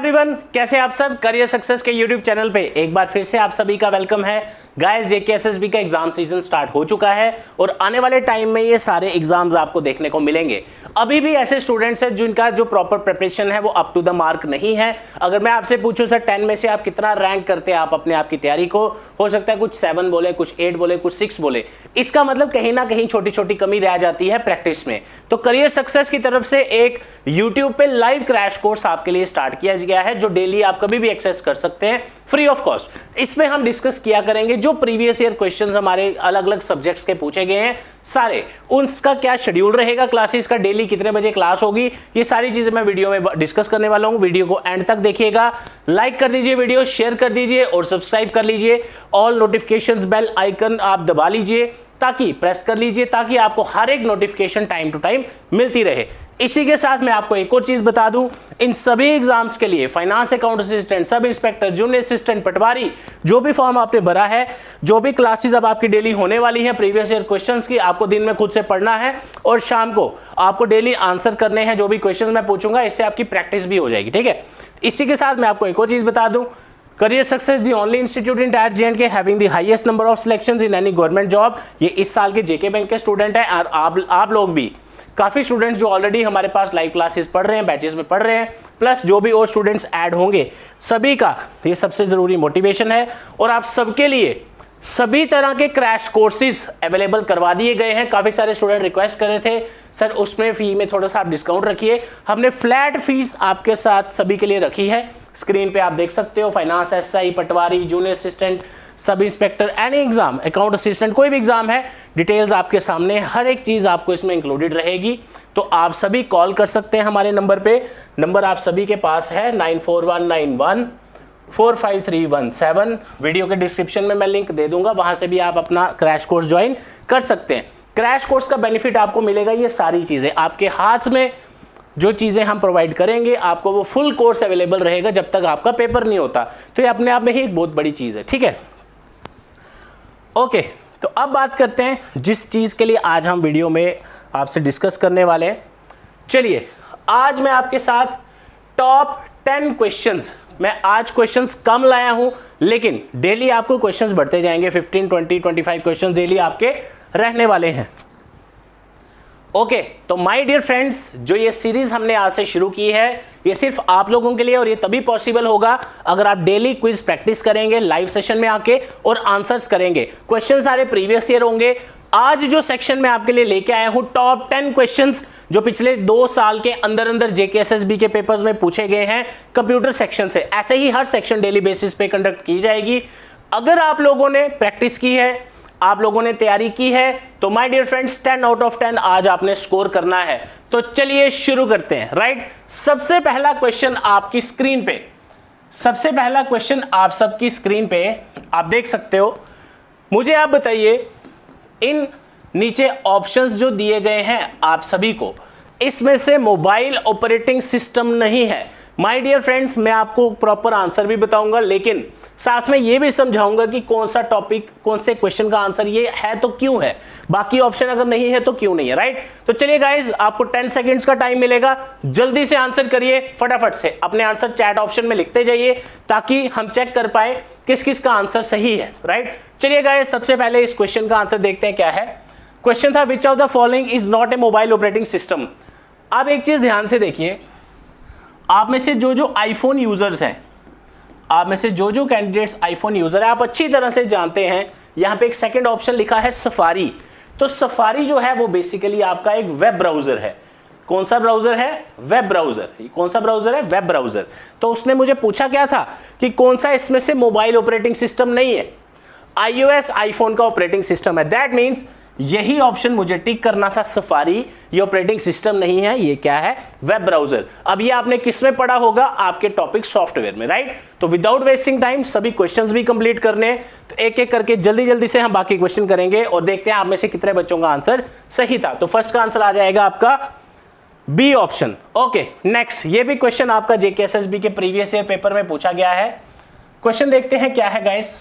Everyone, कैसे आप सब। करियर सक्सेस के यूट्यूब चैनल पे एक बार फिर से आप सभी का वेलकम है। गाइस, जेकेएसएसबी का एग्जाम सीजन स्टार्ट हो चुका है और आने वाले टाइम में ये सारे एग्जाम्स आपको देखने को मिलेंगे। अभी भी ऐसे स्टूडेंट्स हैं जिनका जो प्रॉपर प्रिपरेशन है वो अप टू द मार्क नहीं है। अगर मैं आपसे पूछूं सर 10 में से आप कितना रैंक करते हैं आप अपने आप की तैयारी को, हो सकता है कुछ 7 बोले, कुछ 8 बोले, कुछ 6 बोले। इसका मतलब कहीं ना कहीं छोटी छोटी कमी रह जाती है प्रैक्टिस में। तो करियर सक्सेस की तरफ से एक यूट्यूब पे लाइव क्रैश कोर्स आपके लिए स्टार्ट किया गया है, जो डेली आप कभी भी एक्सेस कर सकते हैं फ्री ऑफ कॉस्ट। इसमें हम डिस्कस किया करेंगे जो प्रीवियस ईयर क्वेश्चंस हमारे अलग अलग सब्जेक्ट्स के पूछे गए हैं सारे, उनका क्या शेड्यूल रहेगा, क्लासेस का डेली कितने बजे क्लास होगी, ये सारी चीजें मैं वीडियो में डिस्कस करने वाला हूं। वीडियो को एंड तक देखिएगा, लाइक कर दीजिए, वीडियो शेयर कर दीजिए और सब्सक्राइब कर लीजिए। ऑल नोटिफिकेशंस बेल आइकन आप दबा लीजिए, ताकि प्रेस कर लीजिए, ताकि आपको हर एक नोटिफिकेशन टाइम टू टाइम मिलती रहे। इसी के साथ मैं आपको एक और चीज बता दूं, इन सभी एग्जाम्स के लिए finance account assistant, sub inspector, junior assistant, patwari, जो भी फॉर्म आपने भरा है, जो भी क्लासेस अब आपकी डेली होने वाली हैं प्रीवियस ईयर क्वेश्चंस की, आपको दिन में खुद से पढ़ना है और शाम को आपको डेली आंसर करने हैं जो भी क्वेश्चंस मैं पूछूंगा। इससे आपकी प्रैक्टिस भी हो जाएगी, ठीक है। इसी के साथ मैं आपको एक और चीज बता दूं, career success the only institute in tyre J&K having the highest number of selections in any government job. ये इस साल के जेके बैंक के स्टूडेंट हैं और आप लोग भी काफी स्टूडेंट्स जो ऑलरेडी हमारे पास लाइव क्लासेस पढ़ रहे हैं, बैचेस में पढ़ रहे हैं, प्लस जो भी और स्टूडेंट्स ऐड होंगे, सभी का ये सबसे जरूरी मोटिवेशन है। और आप सबके लिए सभी तरह के क्रैश कोर्सेज अवेलेबल करवा दिए गए हैं। काफी सारे स्टूडेंट रिक्वेस्ट कर रहे थे सर उसमें फी में थोड़ा सा आप डिस्काउंट रखिए। हमने फ्लैट फीस आपके साथ सभी के लिए रखी है, स्क्रीन पे आप देख सकते हो। Finance, SI, patwari, junior assistant, sub inspector, any exam, account assistant, कोई भी एग्जाम है, डिटेल्स आपके सामने, हर एक चीज आपको इसमें इंक्लूडेड रहेगी। तो आप सभी कॉल कर सकते हैं हमारे नंबर पे। नंबर आप सभी के पास है 9419145317। वीडियो के डिस्क्रिप्शन में मैं लिंक दे दूंगा, वहां से भी आप अपना क्रैश कोर्स ज्वाइन कर सकते हैं। क्रैश कोर्स का बेनिफिट आपको मिलेगा, ये सारी चीजें आपके हाथ में, जो चीजें हम प्रोवाइड करेंगे आपको वो फुल कोर्स अवेलेबल रहेगा जब तक आपका पेपर नहीं होता। तो ये अपने आप में ही एक बहुत बड़ी चीज है, ठीक है। ओके, तो अब बात करते हैं जिस चीज के लिए आज हम वीडियो में आपसे डिस्कस करने वाले हैं। चलिए, आज मैं आपके साथ टॉप 10 क्वेश्चंस, मैं आज क्वेश्चंस कम लाया हूं, लेकिन डेली आपको क्वेश्चंस बढ़ते जाएंगे। 15, 20, 25 क्वेश्चंस डेली आपके रहने वाले हैं। ओके, तो माय डियर फ्रेंड्स, जो ये सीरीज हमने आज से शुरू की है, ये सिर्फ आप लोगों के लिए, और ये तभी पॉसिबल होगा अगर आप डेली क्विज प्रैक्टिस करेंगे लाइव सेशन में आके और आंसर्स करेंगे। क्वेश्चन सारे प्रीवियस ईयर होंगे। आज जो सेक्शन में आपके लिए लेके आया हूं, टॉप 10 क्वेश्चंस जो पिछले 2 साल के अंदर अंदर जेकेएसएसबी के पेपर्स में पूछे गए हैं कंप्यूटर सेक्शन से। ऐसे ही हर सेक्शन डेली बेसिस पे कंडक्ट की जाएगी। अगर आप लोगों ने प्रैक्टिस की है, आप लोगों ने तैयारी की है, तो my dear friends 10 out of 10 आज आपने स्कोर करना है। तो चलिए शुरू करते हैं। राइट, सबसे पहला क्वेश्चन आपकी स्क्रीन पे, सबसे पहला क्वेश्चन आप सबकी स्क्रीन पे आप देख सकते हो। मुझे आप बताइए, इन नीचे ऑप्शंस जो दिए गए हैं आप सभी को, इसमें से मोबाइल ऑपरेटिंग सिस्टम नहीं है। माय डियर फ्रेंड्स, मैं आपको प्रॉपर आंसर भी बताऊंगा, लेकिन साथ में ये भी समझाऊंगा कि कौन सा टॉपिक, कौन से क्वेश्चन का आंसर ये है तो क्यों है, बाकी ऑप्शन अगर नहीं है तो क्यों नहीं है। राइट, तो चलिए गाइज, आपको 10 सेकंड्स का टाइम मिलेगा, जल्दी से आंसर करिए, फटाफट से अपने आंसर चैट ऑप्शन में लिखते जाइए ताकि हम चेक कर पाए किस किस का आंसर सही है। राइट, चलिए गाइज, सबसे पहले इस क्वेश्चन का आंसर देखते हैं क्या है। क्वेश्चन था विच of the following is not a mobile operating system. आप एक चीज ध्यान से देखिए, आप में से जो आईफोन यूजर्स हैं, आप में से जो कैंडिडेट्स आईफोन यूजर है, आप अच्छी तरह से जानते हैं यहां पे एक सेकंड ऑप्शन लिखा है सफारी। तो सफारी जो है वो बेसिकली आपका एक वेब ब्राउजर है। कौन सा ब्राउजर है? Web browser. कौन सा ब्राउजर है? Web browser. तो उसने मुझे पूछा क्या था कि कौन सा इसमें से मोबाइल ऑपरेटिंग सिस्टम नहीं है। iOS आईफोन का ऑपरेटिंग सिस्टम है, दैट मीन्स यही ऑप्शन मुझे टिक करना था, सफारी। ये ऑपरेटिंग सिस्टम नहीं है, ये क्या है? Web browser. अब ये आपने किस में पढ़ा होगा? आपके टॉपिक सॉफ्टवेयर में। राइट, तो विदाउट वेस्टिंग टाइम सभी क्वेश्चंस भी कंप्लीट करने हैं, तो एक एक करके जल्दी जल्दी से हम बाकी क्वेश्चन करेंगे और देखते हैं आप में से कितने बच्चों का आंसर सही था। तो फर्स्ट का आंसर आ जाएगा आपका बी ऑप्शन। ओके, नेक्स्ट, ये भी क्वेश्चन आपका जेकेएसएसबी के प्रीवियस ईयर पेपर में पूछा गया है। क्वेश्चन देखते हैं क्या है गाइस।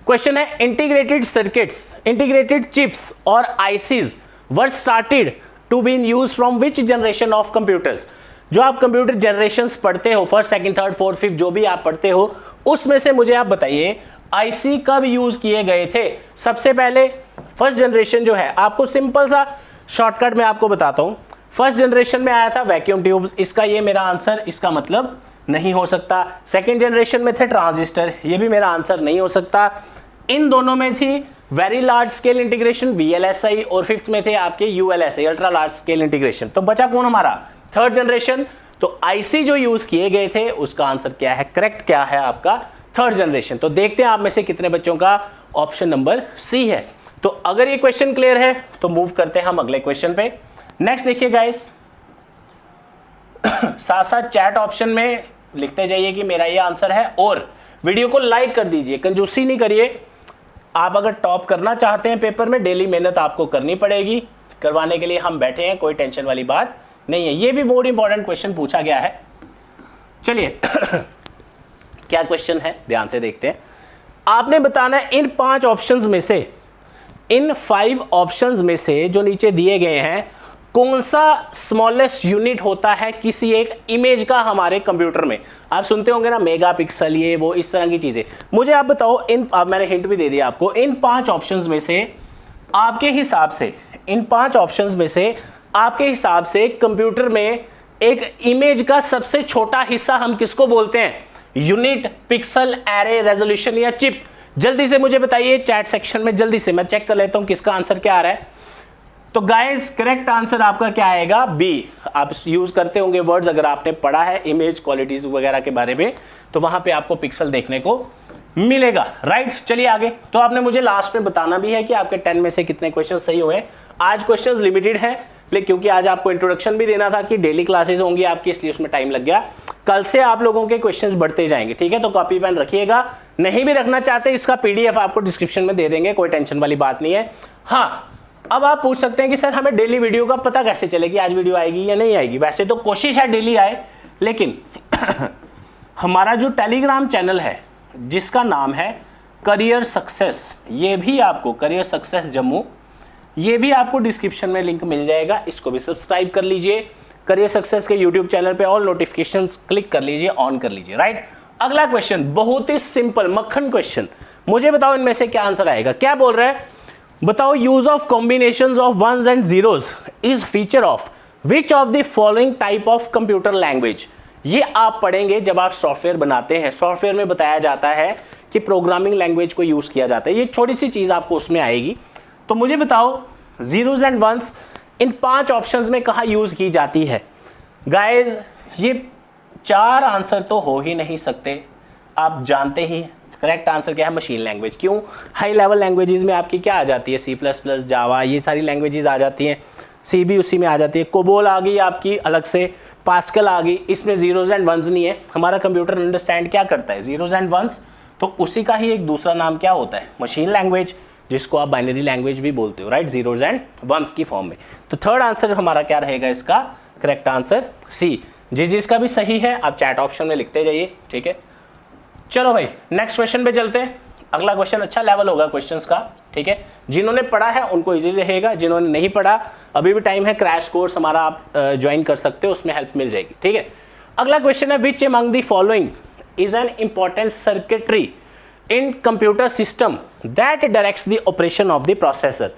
क्वेश्चन है इंटीग्रेटेड सर्किट्स, इंटीग्रेटेड चिप्स और ICs were started to be in use from which generation of computers. जो आप कंप्यूटर जनरेशंस पढ़ते हो, first second third fourth fifth जो भी आप पढ़ते हो, उसमें से मुझे आप बताइए आईसी कब यूज किए गए थे। सबसे पहले फर्स्ट जनरेशन जो है, आपको सिंपल सा शॉर्टकट में आपको बताता हूं। फर्स्ट जनरेशन में आया था वैक्यूम ट्यूब्स, इसका ये मेरा आंसर, इसका मतलब नहीं हो सकता। सेकेंड जनरेशन में थे ट्रांजिस्टर, ये भी मेरा आंसर नहीं हो सकता। इन दोनों में थी very large scale integration VLSI, और फिफ्थ में थे आपके ULSI ultra large scale integration. तो बचा कौन हमारा, थर्ड जनरेशन। तो आईसी जो यूज किए गए थे उसका आंसर क्या है, करेक्ट क्या है आपका, थर्ड जनरेशन। तो देखते हैं आप में से कितने बच्चों का ऑप्शन नंबर सी है। तो अगर ये क्वेश्चन क्लियर है तो मूव करते हैं हम अगले क्वेश्चन पे। नेक्स्ट देखिए गाइस, साथ साथ चैट ऑप्शन में लिखते जाइए कि मेरा ये आंसर है, और वीडियो को लाइक कर दीजिए, कंजूसी नहीं करिए। आप अगर टॉप करना चाहते हैं पेपर में, डेली मेहनत आपको करनी पड़ेगी, करवाने के लिए हम बैठे हैं, कोई टेंशन वाली बात नहीं है। ये भी बहुत इंपॉर्टेंट क्वेश्चन पूछा गया है। चलिए क्या क्वेश्चन है ध्यान से देखते हैं। आपने बताना है इन 5 ऑप्शंस में से, इन 5 ऑप्शंस में से जो नीचे दिए गए हैं, कौन सा स्मॉलेस्ट यूनिट होता है किसी एक इमेज का हमारे कंप्यूटर में। आप सुनते होंगे ना मेगापिक्सल, ये वो इस तरह की चीजें। मुझे आप बताओ इन, अब मैंने हिंट भी दे दिया आपको, इन 5 ऑप्शंस में से आपके हिसाब से, इन 5 ऑप्शंस में से आपके हिसाब से कंप्यूटर में एक इमेज का सबसे छोटा हिस्सा हम किसको बोलते हैं, यूनिट, पिक्सल, एरे, रेजोल्यूशन या चिप। जल्दी से मुझे बताइए चैट सेक्शन में, जल्दी से मैं चेक कर लेता हूं किसका आंसर क्या आ रहा है। तो गाइस करेक्ट आंसर आपका क्या आएगा, बी। आप यूज करते होंगे वर्ड्स, अगर आपने पढ़ा है इमेज क्वालिटीज वगैरह के बारे में, तो वहां पे आपको पिक्सल देखने को मिलेगा, राइट। चलिए आगे। तो आपने मुझे लास्ट में बताना भी है कि आपके 10 में से कितने क्वेश्चन सही हुए। आज क्वेश्चन लिमिटेड है, लेकिन क्योंकि आज आपको इंट्रोडक्शन भी देना था कि डेली क्लासेस होंगी आपकी, इसलिए उसमें टाइम लग गया। कल से आप लोगों के क्वेश्चंस बढ़ते जाएंगे, ठीक है। तो कॉपी पेन रखिएगा, नहीं भी रखना चाहते इसका पीडीएफ आपको डिस्क्रिप्शन में दे देंगे, कोई टेंशन वाली बात नहीं है। हाँ, अब आप पूछ सकते हैं कि सर हमें डेली वीडियो का पता कैसे चले कि आज वीडियो आएगी या नहीं आएगी। वैसे तो कोशिश है डेली आए, लेकिन हमारा जो टेलीग्राम चैनल है जिसका नाम है करियर सक्सेस, ये भी आपको करियर सक्सेस जम्मू, ये भी आपको डिस्क्रिप्शन में लिंक मिल जाएगा, इसको भी सब्सक्राइब कर लीजिए। करियर सक्सेस के यूट्यूब चैनल पे ऑल नोटिफिकेशंस क्लिक कर लीजिए, ऑन कर लीजिए, राइट। अगला क्वेश्चन बहुत ही सिंपल मक्खन क्वेश्चन, मुझे बताओ इनमें से क्या आंसर आएगा। क्या बोल रहा है, बताओ use of combinations of ones and zeros is feature of which of the following type of computer language. ये आप पढ़ेंगे जब आप सॉफ्टवेयर बनाते हैं, सॉफ्टवेयर में बताया जाता है कि प्रोग्रामिंग लैंग्वेज को यूज किया जाता है, ये छोटी सी चीज आपको उसमें आएगी। तो मुझे बताओ जीरोस एंड वंस इन 5 ऑप्शंस में कहाँ यूज की जाती है। गाइज ये 4 आंसर तो हो ही नहीं सकते, आप जानते ही। करेक्ट आंसर क्या है, मशीन लैंग्वेज। क्यों, हाई लेवल लैंग्वेजेस में आपकी क्या आ जाती है, C++, जावा, ये सारी लैंग्वेजेस आ जाती हैं। सी भी उसी में आ जाती है। कोबोल आ गई आपकी अलग से, पास्कल आ गई, इसमें जीरोस एंड वंस नहीं है। हमारा कंप्यूटर अंडरस्टैंड क्या करता है, जीरोस एंड वंस। तो उसी का ही एक दूसरा नाम क्या होता है, मशीन लैंग्वेज, जिसको आप बाइनरी लैंग्वेज भी बोलते हो, राइट, जीरोस एंड वंस की फॉर्म में। तो थर्ड आंसर हमारा क्या रहेगा इसका, करेक्ट आंसर सी। जिसका भी सही है आप चैट ऑप्शन में लिखते जाइए, ठीक है। चलो भाई नेक्स्ट क्वेश्चन पे चलते हैं। अगला क्वेश्चन अच्छा लेवल होगा क्वेश्चंस का, ठीक है। जिन्होंने पढ़ा है उनको इजी रहेगा, जिन्होंने नहीं पढ़ा अभी भी टाइम है, क्रैश कोर्स हमारा आप ज्वाइन कर सकते हो, उसमें हेल्प मिल जाएगी, ठीक है। अगला क्वेश्चन है which among the following is an important circuitry in computer system that directs the operation of the processor.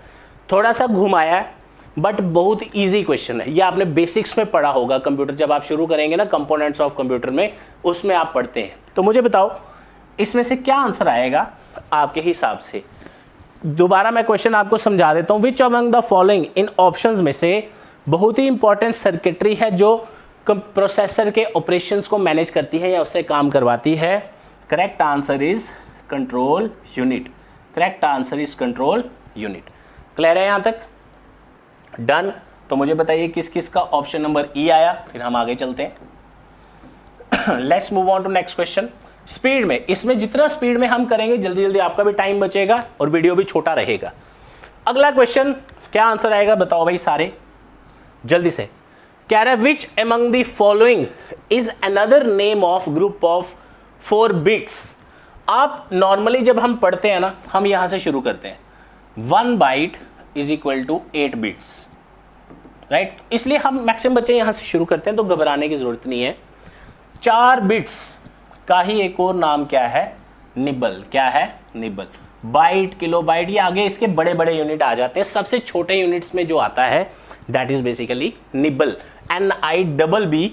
थोड़ा सा घुमाया है बट बहुत इजी क्वेश्चन है, ये आपने बेसिक्स में पढ़ा होगा। कंप्यूटर जब आप शुरू करेंगे ना कंपोनेंट्स ऑफ कंप्यूटर में, उसमें आप पढ़ते हैं। तो मुझे बताओ इसमें से क्या आंसर आएगा आपके हिसाब से। दोबारा मैं क्वेश्चन आपको समझा देता हूँ। Which among the following in options में से बहुत ही इंपॉर्टेंट सर्किटरी है जो प्रोसेसर के ऑपरेशंस को मैनेज करती है या उससे काम करवाती है। Correct answer is control unit. Correct answer is control unit. Clear है यहाँ तक, डन। तो मुझे बताइए किस किस का ऑप्शन नंबर ई आया, फिर हम आगे चलते हैं। Let's move on to next question. Speed में, इसमें जितना स्पीड में हम करेंगे जल्दी जल्दी आपका भी टाइम बचेगा और वीडियो भी छोटा रहेगा। अगला क्वेश्चन क्या आंसर आएगा बताओ भाई सारे जल्दी से। कह रहा है which among the following is another name of group of 4 bits. आप नॉर्मली जब हम पढ़ते हैं ना, हम यहां से शुरू करते हैं 1 byte is equal to 8 bits, right. इसलिए हम मैक्सिमम बच्चे यहाँ से शुरू करते हैं, तो घबराने की जरूरत नहीं है। 4 बिट्स का ही एक और नाम क्या है? निबल। क्या है? निबल। बाइट, किलोबाइट, ये आगे इसके बड़े बड़े यूनिट आ जाते हैं। सबसे छोटे यूनिट्स में जो आता है that is basically nibble, NIBBLE।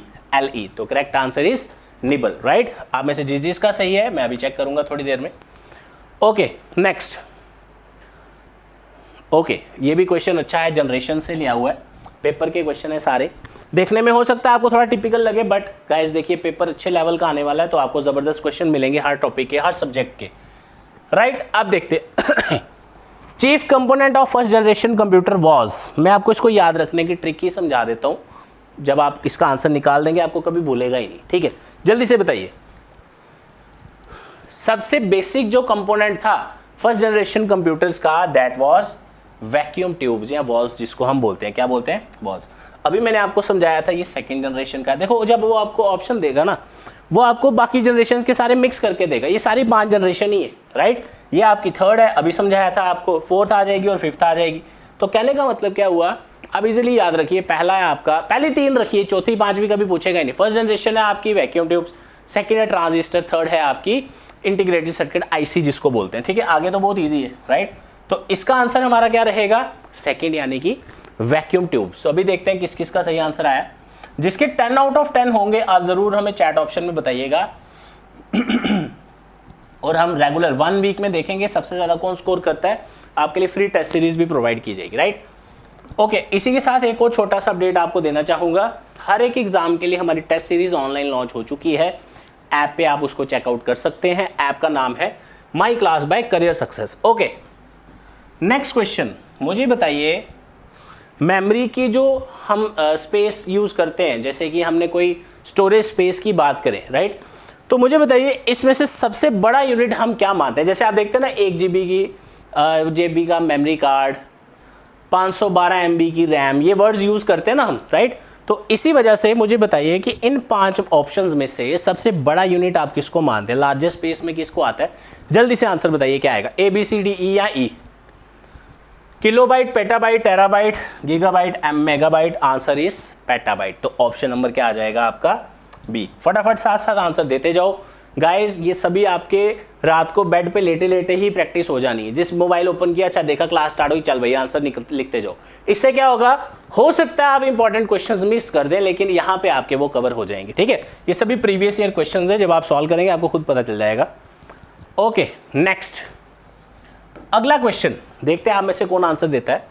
तो correct answer is nibble, right. आप में से जिसका सही है मैं अभी चेक करूंगा थोड़ी देर में। Okay next. ओके, ये भी क्वेश्चन अच्छा है, जनरेशन से लिया हुआ है, पेपर के क्वेश्चन है सारे। देखने में हो सकता है आपको थोड़ा टिपिकल लगे, बट गाइस देखिए पेपर अच्छे लेवल का आने वाला है, तो आपको जबरदस्त क्वेश्चन मिलेंगे हर टॉपिक के, हर सब्जेक्ट के, राइट। आप देखते chief component of first generation computer was. मैं आपको इसको याद रखने की ट्रिक ही समझा देता हूं, जब आप इसका आंसर निकाल देंगे आपको कभी भूलेगा ही नहीं, ठीक है। जल्दी से बताइए, सबसे बेसिक जो कंपोनेंट था फर्स्ट जनरेशन कंप्यूटर्स का, दैट वाज वैक्यूम ट्यूब्स या वॉल्व्स, जिसको हम बोलते हैं, क्या बोलते हैं? वॉल्व्स। अभी मैंने आपको समझाया था ये सेकंड जनरेशन का। देखो जब वो आपको ऑप्शन देगा ना, वो आपको बाकी जनरेशन के सारे मिक्स करके देगा। ये सारी 5 जनरेशन ही है, राइट। ये आपकी थर्ड है, अभी समझाया था आपको, फोर्थ आ जाएगी और फिफ्थ आ जाएगी। तो कहने का मतलब क्या हुआ, अब इजीली याद रखिए, पहला है आपका, पहली 3 रखिए, चौथी 5वीं कभी पूछेगा ही नहीं। फर्स्ट जनरेशन है आपकी वैक्यूम ट्यूब्स, सेकंड है ट्रांजिस्टर, थर्ड है आपकी इंटीग्रेटेड सर्किट, IC जिसको बोलते हैं, ठीक है। आगे तो बहुत ईजी है, राइट। तो इसका आंसर हमारा क्या रहेगा? सेकंड, यानी कि वैक्यूम ट्यूब। सो अभी देखते हैं किस किस का सही आंसर आया। जिसके 10 आउट ऑफ 10 होंगे आप जरूर हमें चैट ऑप्शन में बताइएगा और हम रेगुलर 1 वीक में देखेंगे सबसे ज्यादा कौन स्कोर करता है। आपके लिए फ्री टेस्ट सीरीज भी प्रोवाइड की जाएगी, राइट। ओके, इसी के साथ एक और छोटा सा अपडेट आपको देना चाहूंगा। हर एक एग्जाम के लिए हमारी टेस्ट सीरीज ऑनलाइन लॉन्च हो चुकी है। ऐप पे आप उसको चेकआउट कर सकते हैं। ऐप का नाम है My Class by Career Success. Okay, next question, मुझे बताइए मेमोरी की जो हम स्पेस यूज़ करते हैं, जैसे कि हमने कोई स्टोरेज स्पेस की बात करें, राइट। तो मुझे बताइए इसमें से सबसे बड़ा यूनिट हम क्या मानते हैं? जैसे आप देखते हैं ना 1 GB का मेमोरी कार्ड, 512 MB की रैम, ये वर्ड्स यूज़ करते हैं ना हम, राइट। तो इसी वजह से मुझे बताइए कि इन 5 ऑप्शंस में से सबसे बड़ा यूनिट आप किसको मानते हैं? लार्जेस्ट स्पेस में किसको आता है? जल्दी से आंसर बताइए क्या आएगा, ABCD E या E? Kilobyte, petabyte, terabyte, gigabyte, megabyte? Answer is petabyte. तो ऑप्शन नंबर क्या आ जाएगा आपका? बी। फटाफट साथ साथ आंसर देते जाओ गाइस। ये सभी आपके रात को बेड पे लेटे लेटे ही प्रैक्टिस हो जानी है। जिस मोबाइल ओपन किया, अच्छा देखा क्लास स्टार्ट हुई, चल भैया आंसर लिखते जाओ। इससे क्या होगा, हो सकता है आप इंपॉर्टेंट क्वेश्चंस मिस कर दें, लेकिन यहाँ पे आपके वो कवर हो जाएंगे, ठीक है। ये सभी प्रीवियस ईयर क्वेश्चंस है, जब आप सॉल्व करेंगे आपको खुद पता चल जाएगा। ओके नेक्स्ट, अगला क्वेश्चन देखते हैं आप में से कौन आंसर देता है।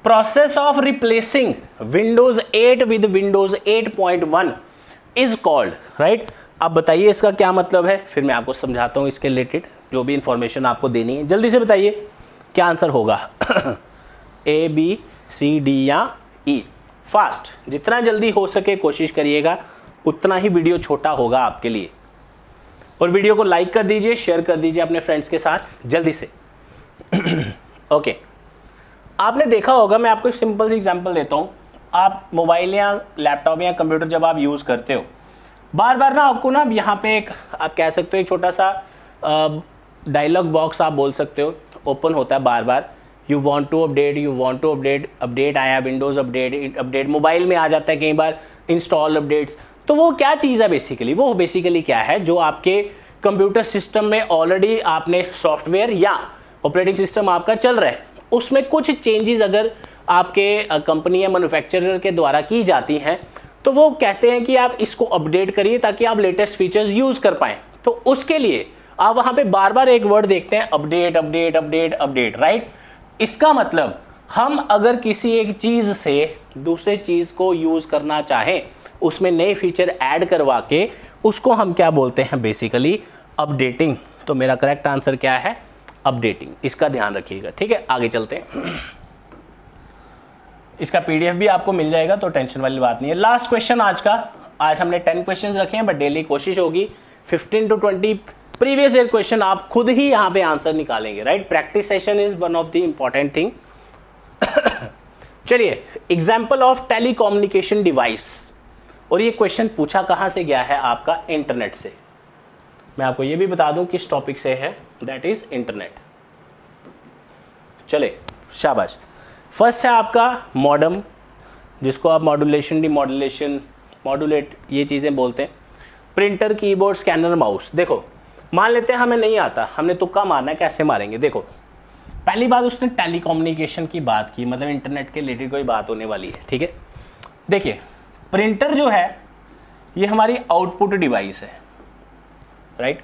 Process of replacing Windows 8 with Windows 8.1 is called, right. अब बताइए इसका क्या मतलब है, फिर मैं आपको समझाता हूं इसके रिलेटेड जो भी इंफॉर्मेशन आपको देनी है। जल्दी से बताइए क्या आंसर होगा ABCD या E? फास्ट, जितना जल्दी हो सके कोशिश करिएगा, उतना ही वीडियो छोटा होगा आपके लिए। और वीडियो को लाइक कर दीजिए, शेयर कर दीजिए अपने फ्रेंड्स के साथ जल्दी से। ओके, आपने देखा होगा, मैं आपको एक सिंपल सी एग्जांपल देता हूँ। आप मोबाइल या लैपटॉप या कंप्यूटर जब आप यूज़ करते हो, बार बार ना आपको ना यहाँ पे एक, आप कह सकते हो एक छोटा सा डायलॉग बॉक्स आप बोल सकते हो, ओपन होता है बार बार। You want to update, you want to update, update आया, विंडोज़ अपडेट मोबाइल में आ जाता है कई बार, इंस्टॉल अपडेट्स। तो वो क्या चीज़ है बेसिकली? वो बेसिकली क्या है, जो आपके कंप्यूटर सिस्टम में ऑलरेडी आपने सॉफ्टवेयर या ऑपरेटिंग सिस्टम आपका चल रहा है, उसमें कुछ चेंजेस अगर आपके कंपनी या मैन्युफैक्चरर के द्वारा की जाती हैं, तो वो कहते हैं कि आप इसको अपडेट करिए ताकि आप लेटेस्ट फीचर्स यूज़ कर पाएँ। तो उसके लिए आप वहाँ पे बार बार एक वर्ड देखते हैं, update update update update, right. इसका मतलब हम अगर किसी एक चीज़ से दूसरे चीज़ को यूज़ करना चाहें, उसमें नए फीचर ऐड करवा के, उसको हम क्या बोलते हैं? Basically updating. तो मेरा करेक्ट आंसर क्या है? अपडेटिंग। इसका ध्यान रखिएगा, ठीक है। आगे चलते हैं, इसका PDF भी आपको मिल जाएगा, तो टेंशन वाली बात नहीं है। लास्ट क्वेश्चन आज का। आज हमने 10 क्वेश्चंस रखे हैं, बट डेली कोशिश होगी 15 to 20 प्रीवियस ईयर क्वेश्चन आप खुद ही यहाँ पे आंसर निकालेंगे, right. Practice session is one of the important thing. चलिए, एग्जाम्पल ऑफ टेलीकम्युनिकेशन डिवाइस। और ये क्वेश्चन पूछा कहाँ से गया है? आपका इंटरनेट से। मैं आपको ये भी बता दूं किस टॉपिक से है, दैट इज इंटरनेट। चले, शाबाश। फर्स्ट है आपका मॉडेम, जिसको आप मॉड्यूलेशन, डिमॉड्यूलेशन, मॉड्यूलेट ये चीज़ें बोलते हैं। Printer, keyboard, scanner, mouse. देखो मान लेते हैं हमें नहीं आता, हमने तुक्का मारना है, कैसे मारेंगे? देखो पहली बात उसने टेलीकम्युनिकेशन की बात की, मतलब इंटरनेट के रिलेटेड कोई बात होने वाली है, ठीक है। देखिए प्रिंटर जो है ये हमारी आउटपुट डिवाइस है, राइट।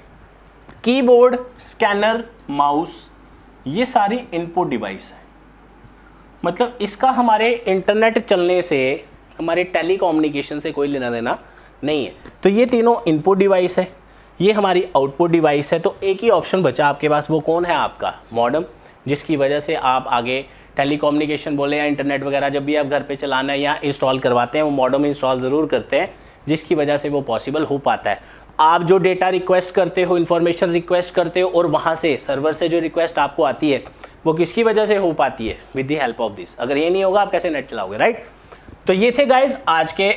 कीबोर्ड, स्कैनर, माउस ये सारी इनपुट डिवाइस है। मतलब इसका हमारे इंटरनेट चलने से, हमारे टेलीकम्युनिकेशन से कोई लेना देना नहीं है। तो ये तीनों इनपुट डिवाइस है, ये हमारी आउटपुट डिवाइस है। तो एक ही ऑप्शन बचा आपके पास, वो कौन है? आपका मॉडेम, जिसकी वजह से आप आगे टेलीकम्युनिकेशन बोले या इंटरनेट वगैरह जब भी आप घर पे चलाना है या इंस्टॉल करवाते हैं, वो मॉडेम इंस्टॉल ज़रूर करते हैं, जिसकी वजह से वो पॉसिबल हो पाता है। आप जो डेटा रिक्वेस्ट करते हो, इन्फॉर्मेशन रिक्वेस्ट करते हो, और वहाँ से सर्वर से जो रिक्वेस्ट आपको आती है वो किसकी वजह से हो पाती है? With the help of this. अगर ये नहीं होगा आप कैसे नेट चलाओगे, राइट। तो ये थे गाइज आज के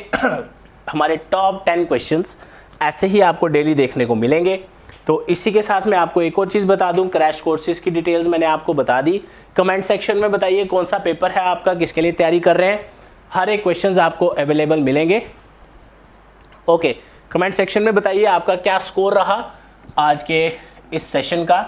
हमारे टॉप 10 क्वेश्चंस। ऐसे ही आपको डेली देखने को मिलेंगे। तो इसी के साथ मैं आपको एक और चीज़ बता दूं, क्रैश कोर्सेज की डिटेल्स मैंने आपको बता दी। कमेंट सेक्शन में बताइए कौन सा पेपर है आपका, किसके लिए तैयारी कर रहे हैं। हर एक क्वेश्चंस आपको अवेलेबल मिलेंगे। ओके, कमेंट सेक्शन में बताइए आपका क्या स्कोर रहा आज के इस सेशन का,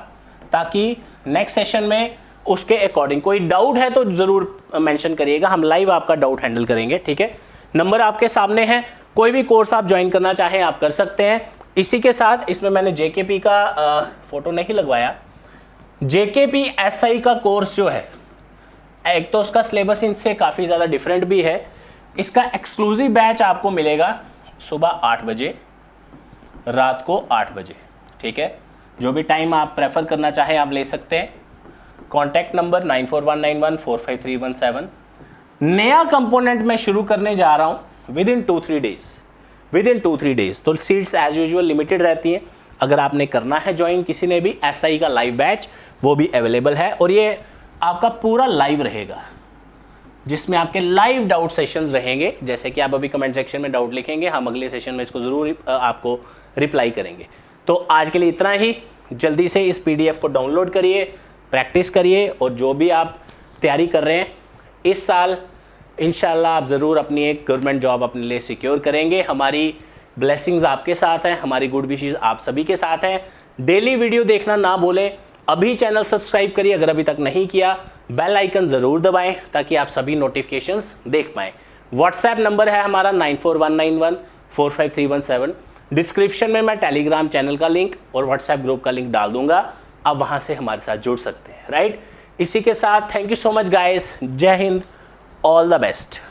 ताकि नेक्स्ट सेशन में उसके अकॉर्डिंग कोई डाउट है तो ज़रूर मेंशन करिएगा, हम लाइव आपका डाउट हैंडल करेंगे, ठीक है। नंबर आपके सामने है, कोई भी कोर्स आप ज्वाइन करना चाहें आप कर सकते हैं। इसी के साथ इसमें मैंने जेकेपी का फोटो नहीं लगवाया। जेकेपी एसआई का कोर्स जो है, एक तो उसका सिलेबस इनसे काफ़ी ज़्यादा डिफरेंट भी है। इसका एक्सक्लूसिव बैच आपको मिलेगा सुबह 8 बजे, रात को 8 बजे, ठीक है। जो भी टाइम आप प्रेफर करना चाहें आप ले सकते हैं। Contact number 9419145317। नया कंपोनेंट मैं शुरू करने जा रहा हूँ विद इन 2-3 डेज। तो सीट्स एज यूजुअल लिमिटेड रहती हैं। अगर आपने करना है ज्वाइन किसी ने भी एसआई का लाइव बैच, वो भी अवेलेबल है, और ये आपका पूरा लाइव रहेगा, जिसमें आपके लाइव डाउट सेशंस रहेंगे। जैसे कि आप अभी कमेंट सेक्शन में डाउट लिखेंगे, हम अगले सेशन में इसको ज़रूर आपको रिप्लाई करेंगे। तो आज के लिए इतना ही। जल्दी से इस पीडीएफ को डाउनलोड करिए, प्रैक्टिस करिए, और जो भी आप तैयारी कर रहे हैं इस साल इंशाल्लाह आप ज़रूर अपनी एक गवर्नमेंट जॉब अपने लिए सिक्योर करेंगे। हमारी ब्लेसिंग्स आपके साथ हैं, हमारी गुड विशेस आप सभी के साथ हैं। डेली वीडियो देखना ना भूलें। अभी चैनल सब्सक्राइब करिए अगर अभी तक नहीं किया, बेल आइकन ज़रूर दबाएं ताकि आप सभी नोटिफिकेशंस देख पाएँ। व्हाट्सएप नंबर है हमारा 9419145317। डिस्क्रिप्शन में मैं टेलीग्राम चैनल का लिंक और व्हाट्सएप ग्रुप का लिंक डाल दूंगा, आप वहाँ से हमारे साथ जुड़ सकते हैं, राइट। इसी के साथ thank you so much guys, जय हिंद, ऑल द बेस्ट।